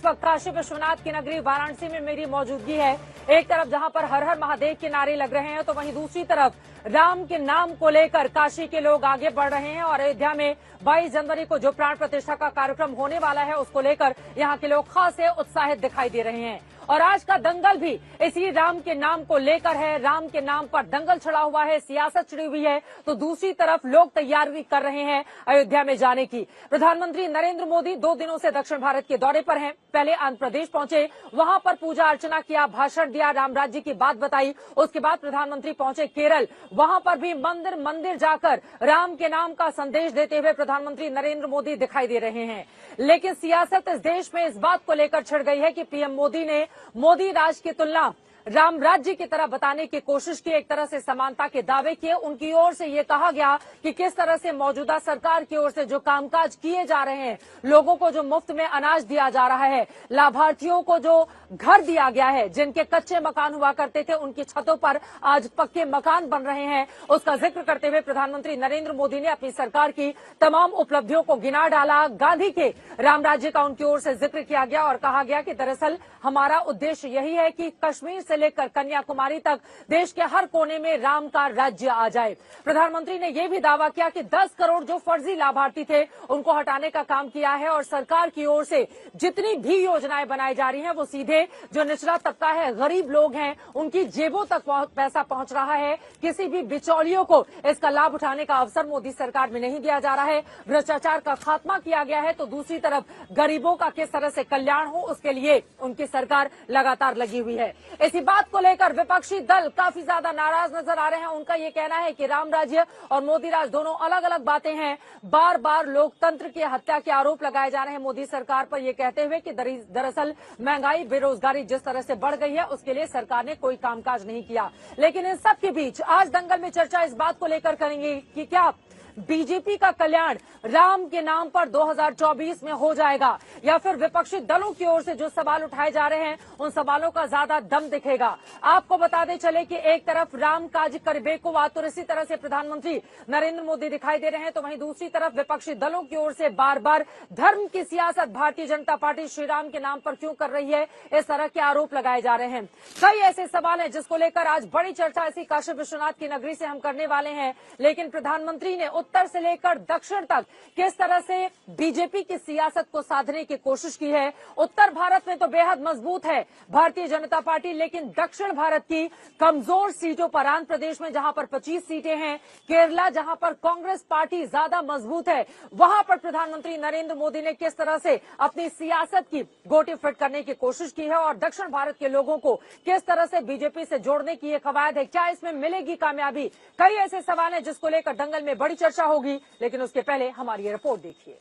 इस वक्त काशी विश्वनाथ की नगरी वाराणसी में मेरी मौजूदगी है। एक तरफ जहां पर हर हर महादेव के नारे लग रहे हैं, तो वहीं दूसरी तरफ राम के नाम को लेकर काशी के लोग आगे बढ़ रहे हैं और अयोध्या में 22 जनवरी को जो प्राण प्रतिष्ठा का कार्यक्रम होने वाला है, उसको लेकर यहाँ के लोग खासे उत्साहित दिखाई दे रहे हैं। और आज का दंगल भी इसी राम के नाम को लेकर है। राम के नाम पर दंगल छिड़ा हुआ है, सियासत छिड़ी हुई है, तो दूसरी तरफ लोग तैयारी कर रहे हैं अयोध्या में जाने की। प्रधानमंत्री नरेंद्र मोदी 2 दिनों से दक्षिण भारत के दौरे पर हैं। पहले आंध्र प्रदेश पहुंचे, वहां पर पूजा अर्चना किया, भाषण दिया, राम राज्य की बात बताई। उसके बाद प्रधानमंत्री पहुंचे केरल, वहां पर भी मंदिर मंदिर जाकर राम के नाम का संदेश देते हुए प्रधानमंत्री नरेंद्र मोदी दिखाई दे रहे हैं। लेकिन सियासत इस देश में इस बात को लेकर छिड़ गई है कि पीएम मोदी ने मोदी राज की तुलना राम राज्य की तरह बताने की कोशिश की, एक तरह से समानता के दावे किए। उनकी ओर से ये कहा गया कि किस तरह से मौजूदा सरकार की ओर से जो कामकाज किए जा रहे हैं, लोगों को जो मुफ्त में अनाज दिया जा रहा है, लाभार्थियों को जो घर दिया गया है, जिनके कच्चे मकान हुआ करते थे उनकी छतों पर आज पक्के मकान बन रहे हैं, उसका जिक्र करते हुए प्रधानमंत्री नरेंद्र मोदी ने अपनी सरकार की तमाम उपलब्धियों को गिना डाला। गांधी के राम राज्य का उनकी ओर से जिक्र किया गया और कहा गया कि दरअसल हमारा उद्देश्य यही है कि कश्मीर से लेकर कन्याकुमारी तक देश के हर कोने में राम का राज्य आ जाए। प्रधानमंत्री ने यह भी दावा किया कि 10 करोड़ जो फर्जी लाभार्थी थे उनको हटाने का काम किया है और सरकार की ओर से जितनी भी योजनाएं बनाई जा रही हैं वो सीधे जो निचला तबका है, गरीब लोग हैं, उनकी जेबों तक पैसा पहुंच रहा है। किसी भी बिचौलियों को इसका लाभ उठाने का अवसर मोदी सरकार में नहीं दिया जा रहा है। भ्रष्टाचार का खात्मा किया गया है, तो दूसरी तरफ गरीबों का किस तरह से कल्याण हो उसके लिए उनकी सरकार लगातार लगी हुई है। इसी बात को लेकर विपक्षी दल काफी ज्यादा नाराज नजर आ रहे हैं। उनका ये कहना है कि राम राज्य और मोदी राज दोनों अलग अलग बातें हैं। बार बार लोकतंत्र की हत्या के आरोप लगाए जा रहे हैं मोदी सरकार पर, यह कहते हुए कि दरअसल महंगाई, बेरोजगारी जिस तरह से बढ़ गई है उसके लिए सरकार ने कोई कामकाज नहीं किया। लेकिन इन सब के बीच आज दंगल में चर्चा इस बात को लेकर करेंगे कि क्या बीजेपी का कल्याण राम के नाम पर 2024 में हो जाएगा या फिर विपक्षी दलों की ओर से जो सवाल उठाए जा रहे हैं उन सवालों का ज्यादा दम दिखेगा। आपको बताते चले कि एक तरफ राम काज करबे को आतुर इसी तरह से प्रधानमंत्री नरेंद्र मोदी दिखाई दे रहे हैं, तो वहीं दूसरी तरफ विपक्षी दलों की ओर से बार बार धर्म की सियासत भारतीय जनता पार्टी श्री राम के नाम पर क्यों कर रही है, इस तरह के आरोप लगाए जा रहे हैं। कई ऐसे सवाल हैं जिसको लेकर आज बड़ी चर्चा इसी काशी विश्वनाथ की नगरी से हम करने वाले हैं। लेकिन प्रधानमंत्री ने उत्तर से लेकर दक्षिण तक किस तरह से बीजेपी की सियासत को साधने की कोशिश की है। उत्तर भारत में तो बेहद मजबूत है भारतीय जनता पार्टी, लेकिन दक्षिण भारत की कमजोर सीटों पर, आंध्र प्रदेश में जहां पर 25 सीटें हैं, केरला जहां पर कांग्रेस पार्टी ज्यादा मजबूत है, वहां पर प्रधानमंत्री नरेंद्र मोदी ने किस तरह से अपनी सियासत की गोटी फिट करने की कोशिश की है और दक्षिण भारत के लोगों को किस तरह से बीजेपी से जोड़ने की ये कवायद है, क्या इसमें मिलेगी कामयाबी। कई ऐसे सवाल हैं जिसको लेकर दंगल में बड़ी चर्चा होगी, लेकिन उसके पहले हमारी रिपोर्ट देखिए।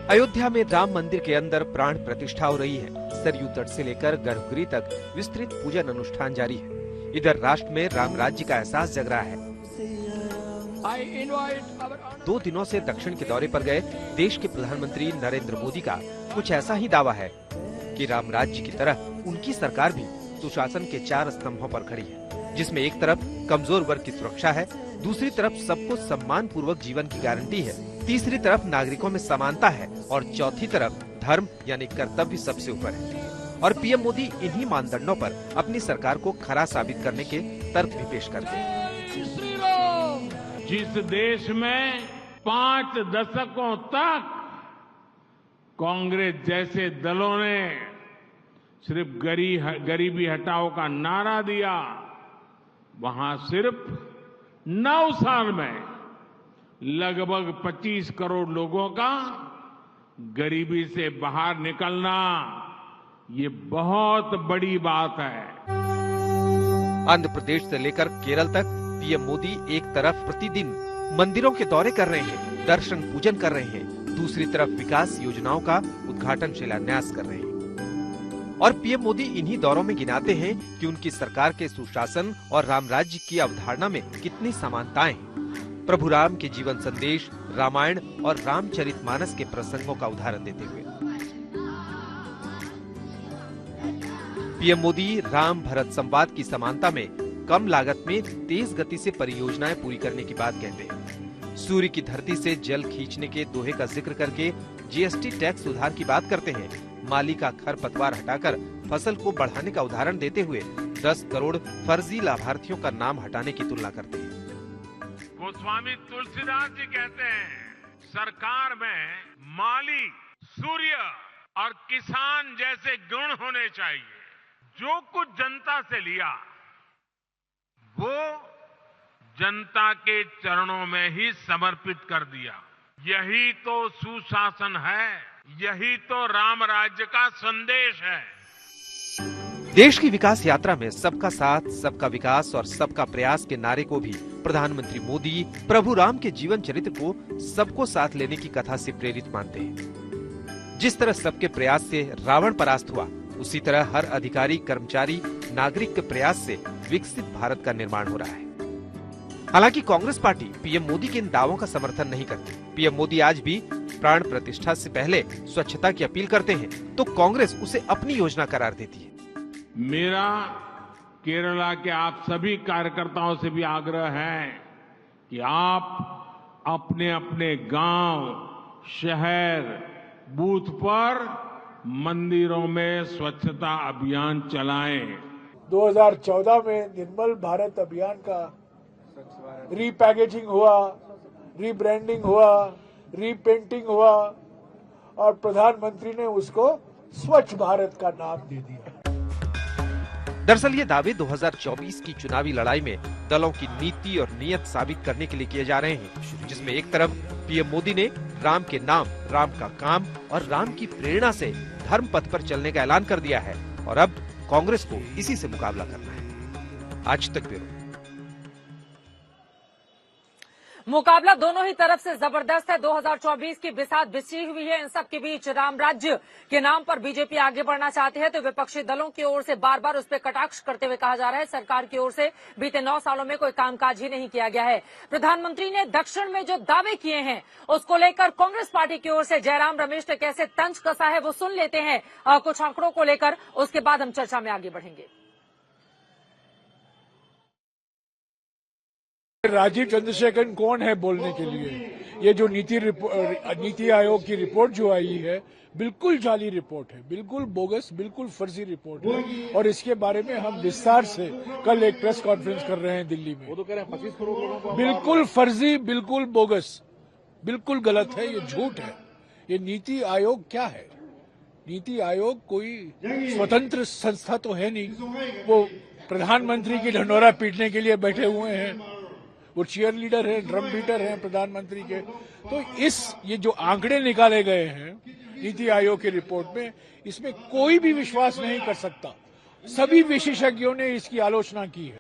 अयोध्या में राम मंदिर के अंदर प्राण प्रतिष्ठा हो रही है। सरयू तट से लेकर गर्भगृह तक विस्तृत पूजन अनुष्ठान जारी है। इधर राष्ट्र में राम राज्य का एहसास जग रहा है। 2 दिनों से दक्षिण के दौरे पर गए देश के प्रधानमंत्री नरेंद्र मोदी का कुछ ऐसा ही दावा है कि राम राज्य की तरह उनकी सरकार भी सुशासन के 4 स्तंभों पर खड़ी है, जिसमें एक तरफ कमजोर वर्ग की सुरक्षा है, दूसरी तरफ सबको सम्मान पूर्वक जीवन की गारंटी है, तीसरी तरफ नागरिकों में समानता है और चौथी तरफ धर्म यानी कर्तव्य सबसे ऊपर है। और पीएम मोदी इन्हीं मानदंडों पर अपनी सरकार को खरा साबित करने के तर्क भी पेश करते हैं। जिस देश में 5 दशकों तक कांग्रेस जैसे दलों ने सिर्फ गरीबी हटाओ का नारा दिया, वहां सिर्फ 9 साल में लगभग 25 करोड़ लोगों का गरीबी से बाहर निकलना, ये बहुत बड़ी बात है। आंध्र प्रदेश से लेकर केरल तक पीएम मोदी एक तरफ प्रतिदिन मंदिरों के दौरे कर रहे हैं, दर्शन पूजन कर रहे हैं, दूसरी तरफ विकास योजनाओं का उद्घाटन शिलान्यास कर रहे हैं। और पीएम मोदी इन्हीं दौरों में गिनाते हैं कि उनकी सरकार के सुशासन और राम राज्य की अवधारणा में कितनी समानताएं हैं। प्रभु राम के जीवन संदेश, रामायण और रामचरितमानस के प्रसंगों का उदाहरण देते हुए पीएम मोदी राम भरत संवाद की समानता में कम लागत में तेज गति से परियोजनाएं पूरी करने की बात कहते हैं। सूर्य की धरती से जल खींचने के दोहे का जिक्र करके जीएसटी टैक्स सुधार की बात करते हैं। माली का खरपतवार हटाकर फसल को बढ़ाने का उदाहरण देते हुए 10 करोड़ फर्जी लाभार्थियों का नाम हटाने की तुलना करते हैं। गोस्वामी तुलसीदास जी कहते हैं, सरकार में माली, सूर्य और किसान जैसे गुण होने चाहिए। जो कुछ जनता से लिया वो जनता के चरणों में ही समर्पित कर दिया। यही तो सुशासन है, यही तो राम राज्य का संदेश है। देश की विकास यात्रा में सबका साथ, सबका विकास और सबका प्रयास के नारे को भी प्रधानमंत्री मोदी प्रभु राम के जीवन चरित्र को सबको साथ लेने की कथा से प्रेरित मानते हैं। जिस तरह सबके प्रयास से रावण परास्त हुआ, उसी तरह हर अधिकारी, कर्मचारी, नागरिक के प्रयास से विकसित भारत का निर्माण हो रहा है। हालांकि कांग्रेस पार्टी पीएम मोदी के इन दावों का समर्थन नहीं करती। पीएम मोदी आज भी प्राण प्रतिष्ठा से पहले स्वच्छता की अपील करते हैं, तो कांग्रेस उसे अपनी योजना करार देती है। मेरा केरला के आप सभी कार्यकर्ताओं से भी आग्रह है कि आप अपने अपने गांव, शहर, बूथ पर मंदिरों में स्वच्छता अभियान चलाएं। 2014 में निर्मल भारत अभियान का रीपैकेजिंग हुआ, रीब्रांडिंग हुआ, रीपेंटिंग हुआ और प्रधानमंत्री ने उसको स्वच्छ भारत का नाम दे दिया। दरअसल ये दावे 2024 की चुनावी लड़ाई में दलों की नीति और नीयत साबित करने के लिए किए जा रहे हैं, जिसमें एक तरफ पीएम मोदी ने राम के नाम, राम का काम और राम की प्रेरणा से धर्म पथ पर चलने का ऐलान कर दिया है और अब कांग्रेस को इसी से मुकाबला करना है। आज तक ब्यूरो। मुकाबला दोनों ही तरफ से जबरदस्त है। 2024 की बिसात बिछी हुई है। इन सब के बीच राम राज्य के नाम पर बीजेपी आगे बढ़ना चाहती है, तो विपक्षी दलों की ओर से बार बार उस पर कटाक्ष करते हुए कहा जा रहा है सरकार की ओर से बीते 9 सालों में कोई कामकाज ही नहीं किया गया है। प्रधानमंत्री ने दक्षिण में जो दावे किए हैं उसको लेकर कांग्रेस पार्टी की ओर से जयराम रमेश ने कैसे तंज कसा है वो सुन लेते हैं कुछ आंकड़ों को लेकर, उसके बाद हम चर्चा में आगे बढ़ेंगे। राजीव चंद्रशेखरन कौन है बोलने के लिए? ये जो नीति आयोग की रिपोर्ट जो आई है बिल्कुल जाली रिपोर्ट है, बिल्कुल बोगस, बिल्कुल फर्जी रिपोर्ट है और इसके बारे में हम विस्तार से कल एक प्रेस कॉन्फ्रेंस कर रहे हैं दिल्ली में। वो तो कह रहे हैं 25 करोड़ लोगों को बिल्कुल फर्जी, बिल्कुल बोगस, बिल्कुल गलत है, ये झूठ है। ये नीति आयोग क्या है? नीति आयोग कोई स्वतंत्र संस्था तो है नहीं, वो प्रधानमंत्री की ढंढोरा पीटने के लिए बैठे हुए हैं। वो चीयर लीडर है, ड्रम बीटर हैं प्रधानमंत्री के। तो ये जो आंकड़े निकाले गए हैं नीति आयोग की रिपोर्ट में, इसमें कोई भी विश्वास नहीं कर सकता। सभी विशेषज्ञों ने इसकी आलोचना की है।